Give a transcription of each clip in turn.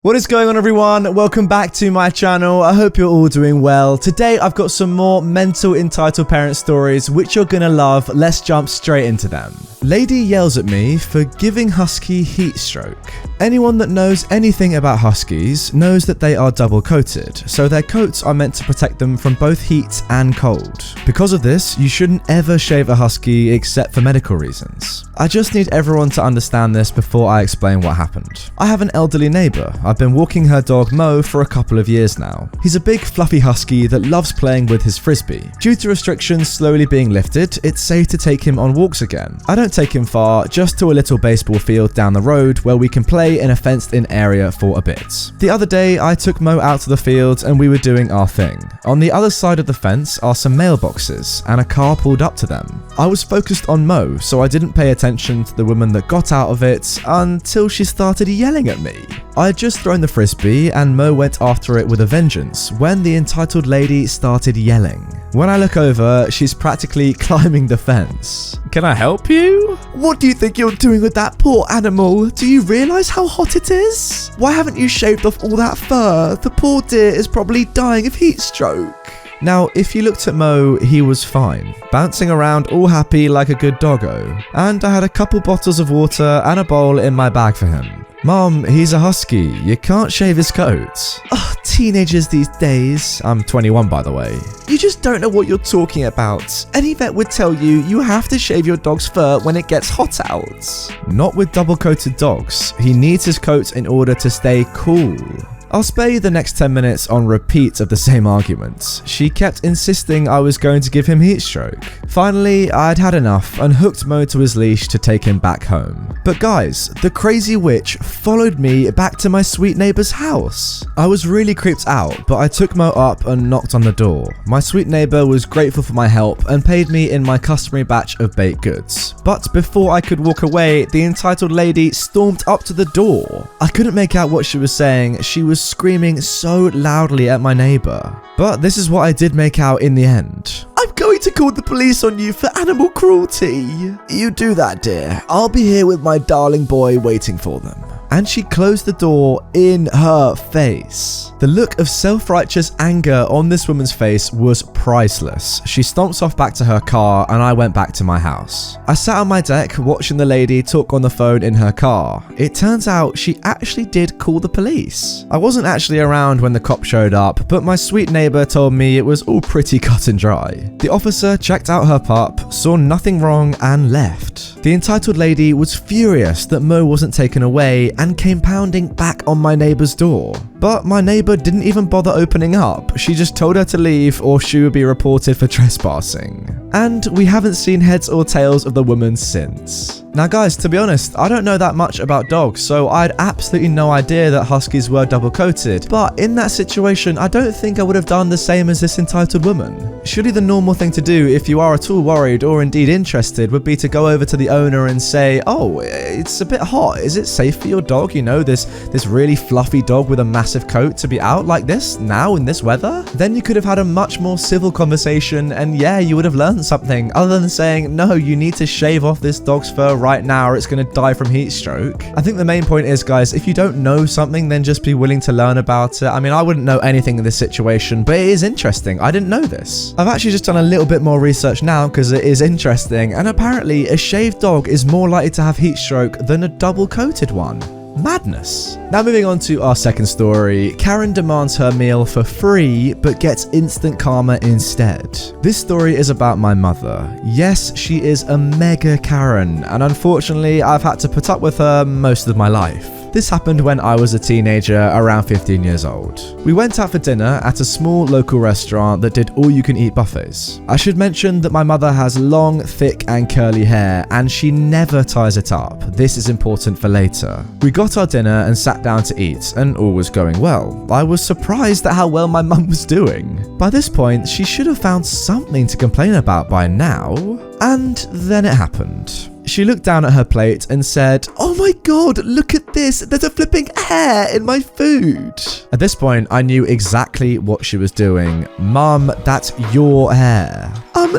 What is going on, everyone? Welcome back to my channel. I hope you're all doing well. Today I've got some more mental entitled parent stories which you're gonna love. Let's jump straight into them. Lady yells at me for giving Husky heatstroke. Anyone that knows anything about Huskies knows that they are double coated, so their coats are meant to protect them from both heat and cold. Because of this, you shouldn't ever shave a Husky except for medical reasons. I just need everyone to understand this before I explain what happened. I have an elderly neighbour. I've been walking her dog Mo for a couple of years now. He's a big fluffy husky that loves playing with his frisbee. Due to restrictions slowly being lifted, it's safe to take him on walks again. I don't take him far, just to a little baseball field down the road where we can play in a fenced-in area for a bit. The other day, I took Mo out to the field and we were doing our thing. On the other side of the fence are some mailboxes and a car pulled up to them. I was focused on Mo, so I didn't pay attention to the woman that got out of it until she started yelling at me. I had just thrown the frisbee and Mo went after it with a vengeance when the entitled lady started yelling. When I look over, she's practically climbing the fence. Can I help you? What do you think you're doing with that poor animal? Do you realise how hot it is? Why haven't you shaved off all that fur? The poor deer is probably dying of heat stroke. Now, if you looked at Mo, he was fine, bouncing around all happy like a good doggo, and I had a couple bottles of water and a bowl in my bag for him. Mom, he's a husky, you can't shave his coat. Oh, teenagers these days. I'm 21, by the way. You just don't know what you're talking about. Any vet would tell you you have to shave your dog's fur when it gets hot out. Not with double-coated dogs. He needs his coat in order to stay cool. I'll spare you the next 10 minutes on repeat of the same argument. She kept insisting I was going to give him heatstroke. Finally, I'd had enough and hooked Mo to his leash to take him back home. But guys, the crazy witch followed me back to my sweet neighbour's house. I was really creeped out, but I took Mo up and knocked on the door. My sweet neighbour was grateful for my help and paid me in my customary batch of baked goods. But before I could walk away, the entitled lady stormed up to the door. I couldn't make out what she was saying. She was screaming so loudly at my neighbour. But this is what I did make out in the end. I'm going to call the police on you for animal cruelty. You do that, dear. I'll be here with my darling boy waiting for them. And she closed the door in her face. The look of self-righteous anger on this woman's face was priceless. She stomps off back to her car and I went back to my house. I sat on my deck watching the lady talk on the phone in her car. It turns out she actually did call the police. I wasn't actually around when the cop showed up, but my sweet neighbour told me it was all pretty cut and dry. The officer checked out her pup, saw nothing wrong and left. The entitled lady was furious that Mo wasn't taken away and came pounding back on my neighbour's door. But my neighbour didn't even bother opening up. She just told her to leave or she would be reported for trespassing. And we haven't seen heads or tails of the woman since. Now guys, to be honest, I don't know that much about dogs, so I had absolutely no idea that Huskies were double coated. But in that situation, I don't think I would have done the same as this entitled woman. Surely the normal thing to do if you are at all worried or indeed interested would be to go over to the owner and say, oh, it's a bit hot. Is it safe for your dog? You know, this really fluffy dog with a massive coat to be out like this now in this weather? Then you could have had a much more civil conversation and yeah, you would have learned something other than saying, no, you need to shave off this dog's fur right now or it's going to die from heat stroke. I think the main point is, guys, if you don't know something, then just be willing to learn about it. I mean, I wouldn't know anything in this situation, but it is interesting. I didn't know this. I've actually just done a little bit more research now because it is interesting, and apparently a shaved dog is more likely to have heat stroke than a double coated one. Madness. Now moving on to our second story. Karen demands her meal for free but gets instant karma instead. This story is about my mother. Yes, she is a mega Karen, and unfortunately I've had to put up with her most of my life. This happened when I was a teenager, around 15 years old. We went out for dinner at a small local restaurant that did all-you-can-eat buffets. I should mention that my mother has long, thick and curly hair and she never ties it up. This is important for later. We got our dinner and sat down to eat and all was going well. I was surprised at how well my mum was doing. By this point, she should have found something to complain about by now. And then it happened. She looked down at her plate and said, "Oh my god, look at this, there's a flipping hair in my food." At this point, I knew exactly what she was doing. Mum, that's your hair.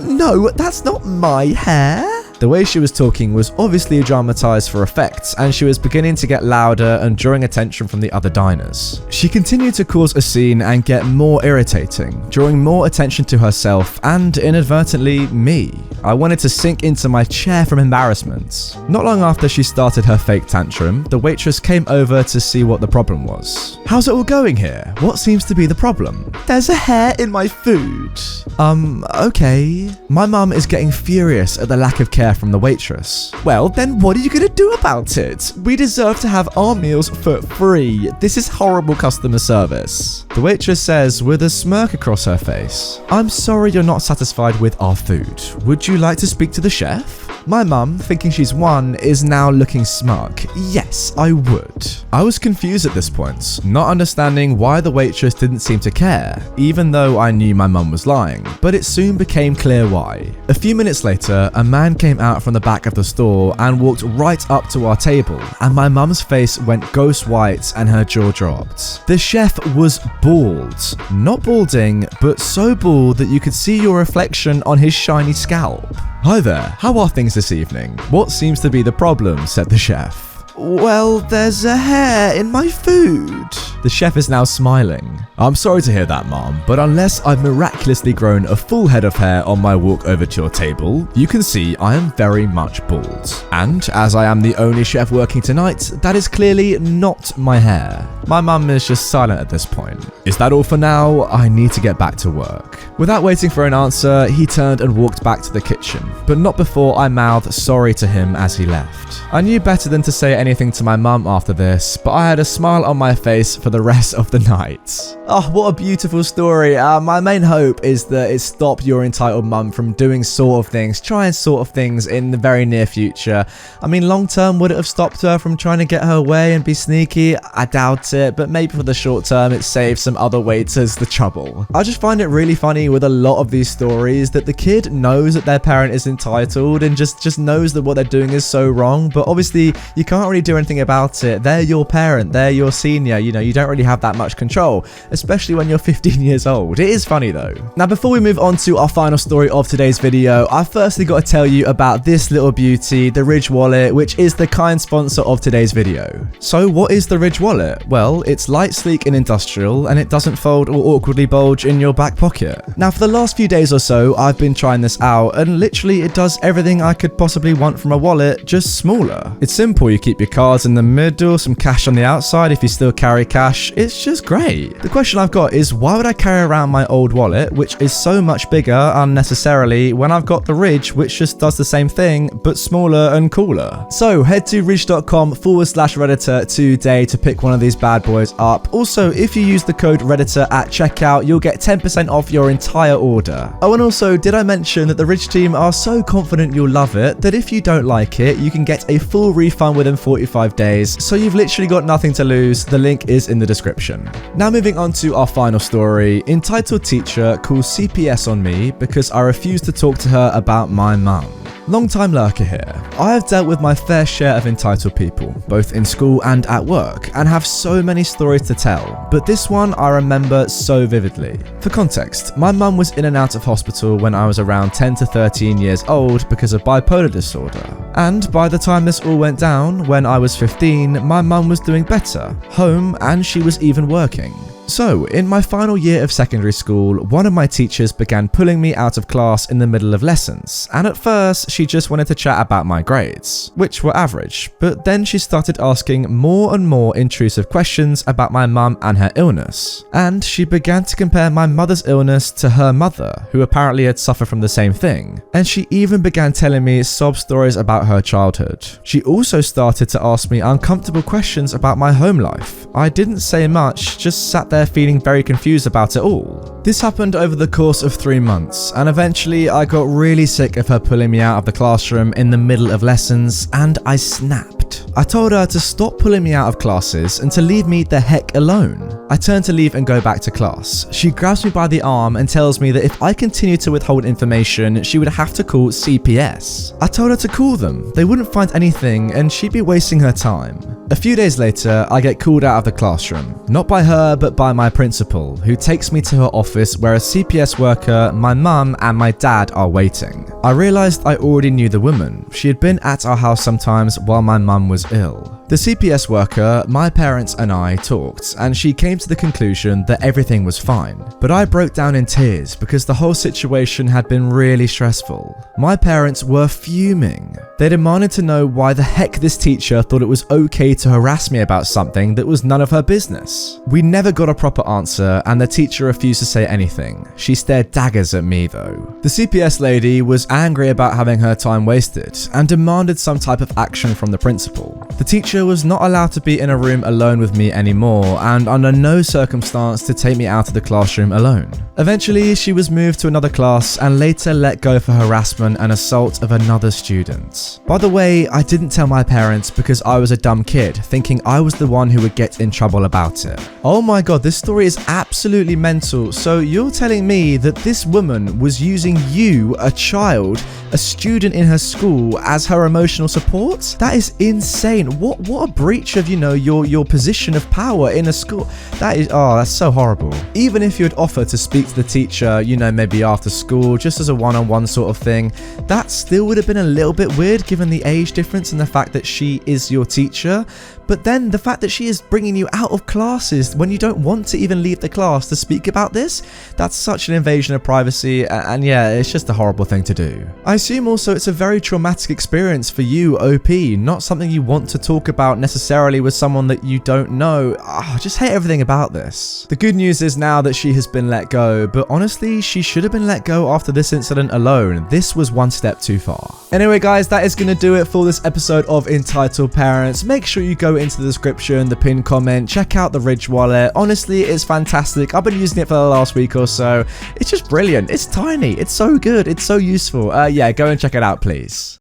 No, that's not my hair. The way she was talking was obviously dramatized for effect, and she was beginning to get louder and drawing attention from the other diners. She continued to cause a scene and get more irritating, drawing more attention to herself and inadvertently me. I wanted to sink into my chair from embarrassment. Not long after she started her fake tantrum, the waitress came over to see what the problem was. "How's it all going here? What seems to be the problem?" "There's a hair in my food." Okay. My mum is getting furious at the lack of care from the waitress. "Well, then what are you gonna do about it? We deserve to have our meals for free. This is horrible customer service." The waitress says with a smirk across her face, "I'm sorry you're not satisfied with our food. Would you like to speak to the chef?" My mum, thinking she's won, is now looking smug. "Yes, I would." I was confused at this point, not understanding why the waitress didn't seem to care, even though I knew my mum was lying, but it soon became clear why. A few minutes later, a man came out from the back of the store and walked right up to our table, and my mum's face went ghost white and her jaw dropped. The chef was bald. Not balding, but so bald that you could see your reflection on his shiny scalp. "Hi there, how are things this evening? What seems to be the problem?" said the chef. "Well, there's a hair in my food." The chef is now smiling. "I'm sorry to hear that, Mom, but unless I've miraculously grown a full head of hair on my walk over to your table, you can see I am very much bald. And as I am the only chef working tonight, that is clearly not my hair." My mum is just silent at this point. "Is that all for now? I need to get back to work." Without waiting for an answer, he turned and walked back to the kitchen, but not before I mouthed sorry to him as he left. I knew better than to say anything to my mum after this, but I had a smile on my face for the rest of the night. Oh, what a beautiful story. My main hope is that it stopped your entitled mum from doing trying sort of things in the very near future. I mean, long term, would it have stopped her from trying to get her way and be sneaky? I doubt it, but maybe for the short term, it saved some other waiters the trouble. I just find it really funny with a lot of these stories that the kid knows that their parent is entitled and just knows that what they're doing is so wrong, but obviously you can't really do anything about it. They're your parent, they're your senior, you don't really have that much control, especially when you're 15 years old. It is funny though. Now, before we move on to our final story of today's video, I firstly got to tell you about this little beauty, the Ridge wallet, which is the kind sponsor of today's video. So what is the Ridge wallet? Well, it's light, sleek and industrial, and it doesn't fold or awkwardly bulge in your back pocket. Now, for the last few days or so, I've been trying this out, and literally it does everything I could possibly want from a wallet, just smaller. It's simple. You keep your cards in the middle, some cash on the outside if you still carry cash. It's just great. The question I've got is, why would I carry around my old wallet, which is so much bigger unnecessarily, when I've got the Ridge, which just does the same thing, but smaller and cooler? So head to ridge.com/Redditor today to pick one of these bad boys up. Also, if you use the code Redditor at checkout, you'll get 10% off your entire order. Oh, and also, did I mention that the Ridge team are so confident you'll love it that if you don't like it, you can get a full refund within 45 days, so you've literally got nothing to lose. The link is in the description. Now moving on to our final story. Entitled teacher calls CPS on me because I refuse to talk to her about my mum. Long time lurker here. I have dealt with my fair share of entitled people, both in school and at work, and have so many stories to tell, but this one I remember so vividly. For context, my mum was in and out of hospital when I was around 10 to 13 years old because of bipolar disorder. And by the time this all went down, when I was 15, my mum was doing better, home, and she was even working. So, in my final year of secondary school, one of my teachers began pulling me out of class in the middle of lessons, and at first she just wanted to chat about my grades, which were average, but then she started asking more and more intrusive questions about my mum and her illness, and she began to compare my mother's illness to her mother, who apparently had suffered from the same thing, and she even began telling me sob stories about her childhood. She also started to ask me uncomfortable questions about my home life. I didn't say much, just sat there feeling very confused about it all. This happened over the course of 3 months, and eventually I got really sick of her pulling me out of the classroom in the middle of lessons, and I snapped. I told her to stop pulling me out of classes and to leave me the heck alone. I turn to leave and go back to class. She grabs me by the arm and tells me that if I continue to withhold information, she would have to call CPS. I told her to call them. They wouldn't find anything and she'd be wasting her time. A few days later, I get called out of the classroom. Not by her, but by my principal, who takes me to her office where a CPS worker, my mum, and my dad are waiting. I realised I already knew the woman. She had been at our house sometimes while my mum was ill. The CPS worker, my parents and I talked, and she came to the conclusion that everything was fine. But I broke down in tears because the whole situation had been really stressful. My parents were fuming. They demanded to know why the heck this teacher thought it was okay to harass me about something that was none of her business. We never got a proper answer, and the teacher refused to say anything. She stared daggers at me though. The CPS lady was angry about having her time wasted and demanded some type of action from the principal. The teacher was not allowed to be in a room alone with me anymore, and under no circumstance to take me out of the classroom alone. Eventually, she was moved to another class and later let go for harassment and assault of another student. By the way, I didn't tell my parents because I was a dumb kid, thinking I was the one who would get in trouble about it. Oh my god, this story is absolutely mental. So you're telling me that this woman was using you, a child, a student in her school, as her emotional support? That is insane. What a breach of, your position of power in a school. That's so horrible. Even if you'd offer to speak to the teacher, maybe after school, just as a one-on-one sort of thing, that still would have been a little bit weird given the age difference and the fact that she is your teacher. But then the fact that she is bringing you out of classes when you don't want to even leave the class to speak about this, that's such an invasion of privacy, and yeah, it's just a horrible thing to do. I assume also it's a very traumatic experience for you, OP, not something you want to talk about necessarily with someone that you don't know. I just hate everything about this. The good news is now that she has been let go, but honestly, she should have been let go after this incident alone. This was one step too far. Anyway guys, that is going to do it for this episode of Entitled Parents. Make sure you go into the description, the pinned comment, check out the Ridge wallet. Honestly, it's fantastic. I've been using it for the last week or so. It's just brilliant. It's tiny. It's so good. It's so useful. Yeah, go and check it out, please.